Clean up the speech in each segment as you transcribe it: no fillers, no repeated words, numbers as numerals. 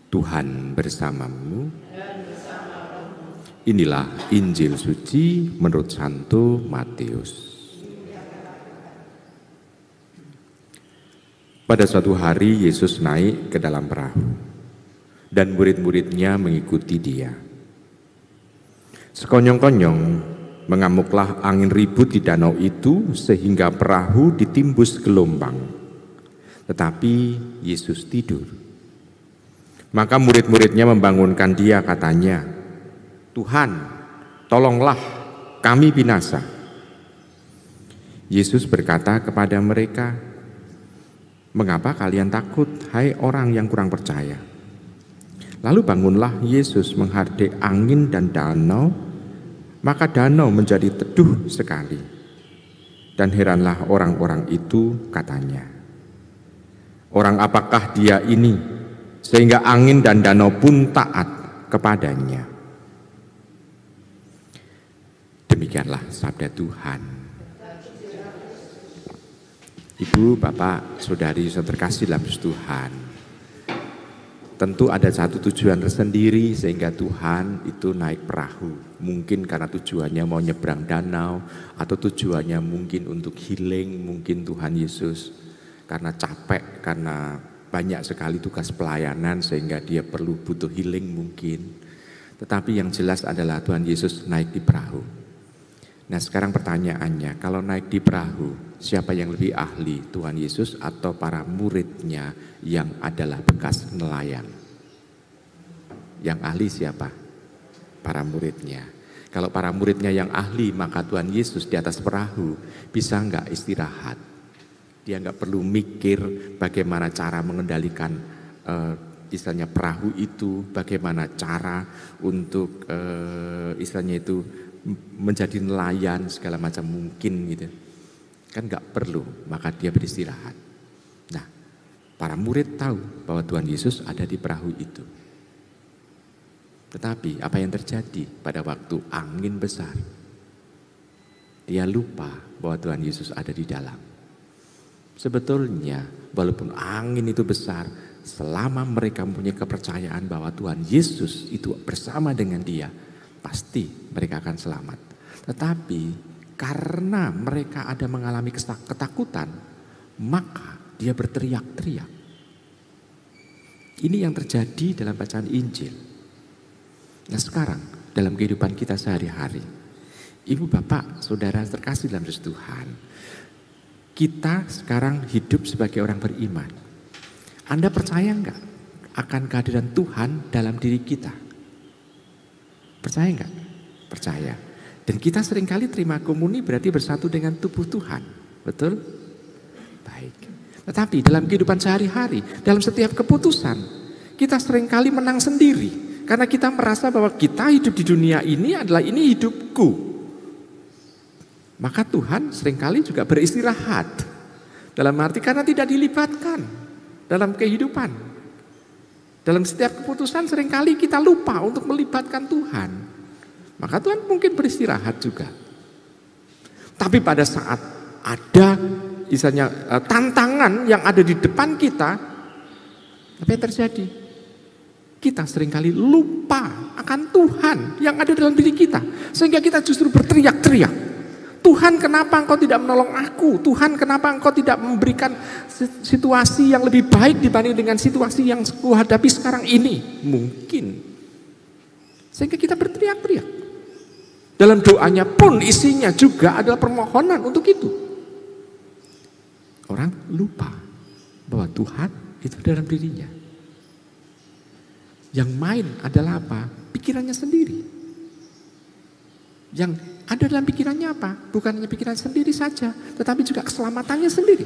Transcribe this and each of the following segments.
Tuhan bersamamu. Inilah Injil suci menurut Santo Matius. Pada suatu hari Yesus naik ke dalam perahu dan murid-muridnya mengikuti dia. Sekonyong-konyong mengamuklah angin ribut di danau itu sehingga perahu ditimbus gelombang. Tetapi Yesus tidur. Maka murid-muridnya membangunkan dia, katanya, "Tuhan, tolonglah, kami binasa." Yesus berkata kepada mereka, "Mengapa kalian takut, hai orang yang kurang percaya?" Lalu bangunlah Yesus menghadap angin dan danau, maka danau menjadi teduh sekali. Dan heranlah orang-orang itu, katanya, "Orang apakah dia ini, sehingga angin dan danau pun taat kepadanya?" Demikianlah sabda Tuhan. Ibu, Bapak, Saudari, saudara terkasih dalam Tuhan, tentu ada satu tujuan tersendiri sehingga Tuhan itu naik perahu. Mungkin karena tujuannya mau nyebrang danau, atau tujuannya mungkin untuk healing, mungkin Tuhan Yesus karena capek, karena banyak sekali tugas pelayanan sehingga dia butuh healing mungkin. Tetapi yang jelas adalah Tuhan Yesus naik di perahu. Nah, sekarang pertanyaannya, kalau naik di perahu, siapa yang lebih ahli, Tuhan Yesus atau para muridnya yang adalah bekas nelayan? Yang ahli siapa? Para muridnya. Kalau para muridnya yang ahli, maka Tuhan Yesus di atas perahu bisa nggak istirahat? Dia nggak perlu mikir bagaimana cara mengendalikan istilahnya perahu itu, bagaimana cara untuk istilahnya itu menjadi nelayan segala macam mungkin gitu. Kan nggak perlu, maka dia beristirahat. Nah, para murid tahu bahwa Tuhan Yesus ada di perahu itu. Tetapi apa yang terjadi pada waktu angin besar? Dia lupa bahwa Tuhan Yesus ada di dalam. Sebetulnya walaupun angin itu besar, selama mereka mempunyai kepercayaan bahwa Tuhan Yesus itu bersama dengan dia, pasti mereka akan selamat. Tetapi karena mereka ada mengalami ketakutan, maka dia berteriak-teriak. Ini yang terjadi dalam bacaan Injil. Nah, sekarang dalam kehidupan kita sehari-hari, Ibu, Bapak, Saudara terkasih dalam Tuhan, kita sekarang hidup sebagai orang beriman. Anda percaya enggak akan kehadiran Tuhan dalam diri kita? Percaya enggak? Percaya. Dan kita seringkali terima komuni berarti bersatu dengan tubuh Tuhan. Betul? Baik. Tetapi dalam kehidupan sehari-hari, dalam setiap keputusan, kita seringkali menang sendiri. Karena kita merasa bahwa kita hidup di dunia ini adalah ini hidupku. Maka Tuhan seringkali juga beristirahat. Dalam arti karena tidak dilibatkan dalam kehidupan. Dalam setiap keputusan seringkali kita lupa untuk melibatkan Tuhan. Maka Tuhan mungkin beristirahat juga. Tapi pada saat ada misalnya tantangan yang ada di depan kita, apa yang terjadi? Kita seringkali lupa akan Tuhan yang ada dalam diri kita. Sehingga kita justru berteriak-teriak. Tuhan, kenapa Engkau tidak menolong aku? Tuhan, kenapa Engkau tidak memberikan situasi yang lebih baik dibanding dengan situasi yang kuhadapi sekarang ini? Mungkin. Sehingga kita berteriak-teriak. Dalam doanya pun isinya juga adalah permohonan untuk itu. Orang lupa bahwa Tuhan itu dalam dirinya. Yang main adalah apa? Pikirannya sendiri. Yang ada dalam pikirannya apa? Bukan hanya pikiran sendiri saja, tetapi juga keselamatannya sendiri.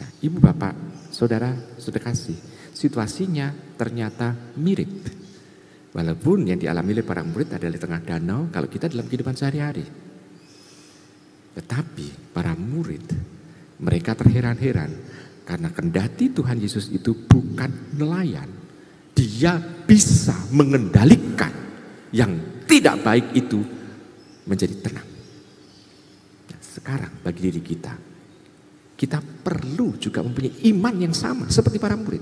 Nah, Ibu, Bapak, Saudara, saudara kasih, situasinya ternyata mirip. Walaupun yang dialami oleh para murid adalah di tengah danau, kalau kita dalam kehidupan sehari-hari. Tetapi para murid, mereka terheran-heran karena kendati Tuhan Yesus itu bukan nelayan, dia bisa mengendalikan yang tidak baik itu menjadi tenang. Nah, sekarang bagi diri kita perlu juga mempunyai iman yang sama seperti para murid.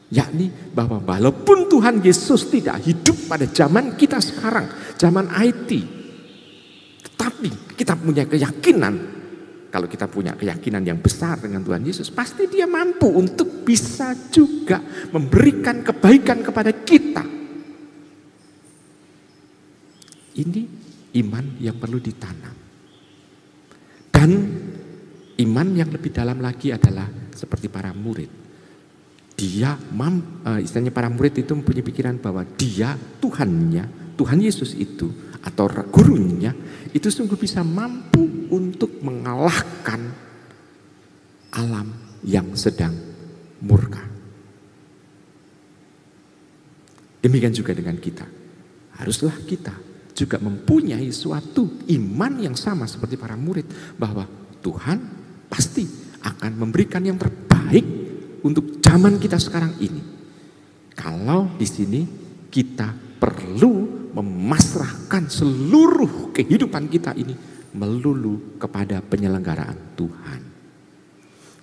Yakni bahwa walaupun Tuhan Yesus tidak hidup pada zaman kita sekarang, zaman IT, tetapi kita punya keyakinan, kalau kita punya keyakinan yang besar dengan Tuhan Yesus, pasti Dia mampu untuk bisa juga memberikan kebaikan kepada kita. Ini iman yang perlu ditanam. Dan iman yang lebih dalam lagi adalah seperti para murid. Istilahnya para murid itu mempunyai pikiran bahwa dia Tuhannya, Tuhan Yesus itu atau gurunya itu sungguh bisa mampu untuk mengalahkan alam yang sedang murka. Demikian juga dengan kita. Haruslah kita juga mempunyai suatu iman yang sama seperti para murid bahwa Tuhan pasti akan memberikan yang terbaik untuk zaman kita sekarang ini. Kalau di sini kita perlu memasrahkan seluruh kehidupan kita ini melulu kepada penyelenggaraan Tuhan.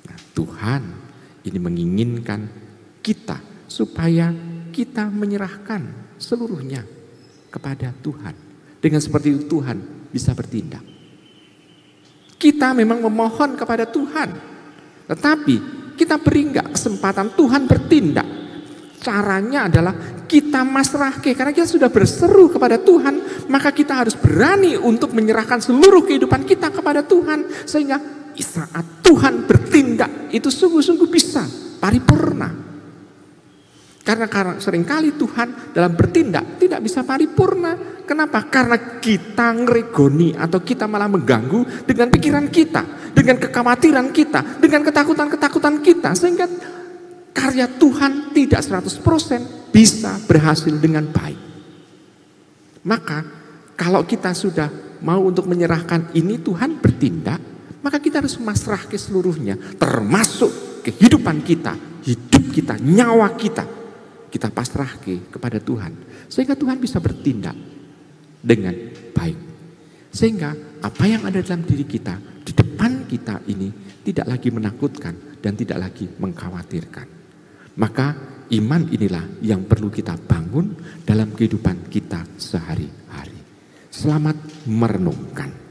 Nah, Tuhan ini menginginkan kita supaya kita menyerahkan seluruhnya kepada Tuhan. Dengan seperti itu Tuhan bisa bertindak. Kita memang memohon kepada Tuhan, tetapi kita beri enggak kesempatan Tuhan bertindak. Caranya adalah kita masrahke, karena kita sudah berseru kepada Tuhan, maka kita harus berani untuk menyerahkan seluruh kehidupan kita kepada Tuhan, sehingga saat Tuhan bertindak itu sungguh-sungguh bisa paripurna. Karena seringkali Tuhan dalam bertindak tidak bisa paripurna. Kenapa? Karena kita ngeregoni atau kita malah mengganggu dengan pikiran kita, dengan kekhawatiran kita, dengan ketakutan-ketakutan kita, sehingga karya Tuhan tidak 100% bisa berhasil dengan baik. Maka kalau kita sudah mau untuk menyerahkan ini, Tuhan bertindak, maka kita harus masrahkan seluruhnya, termasuk kehidupan kita, hidup kita, nyawa kita pasrahkan kepada Tuhan, sehingga Tuhan bisa bertindak dengan baik. Sehingga apa yang ada dalam diri kita, di depan kita ini tidak lagi menakutkan dan tidak lagi mengkhawatirkan. Maka iman inilah yang perlu kita bangun dalam kehidupan kita sehari-hari. Selamat merenungkan.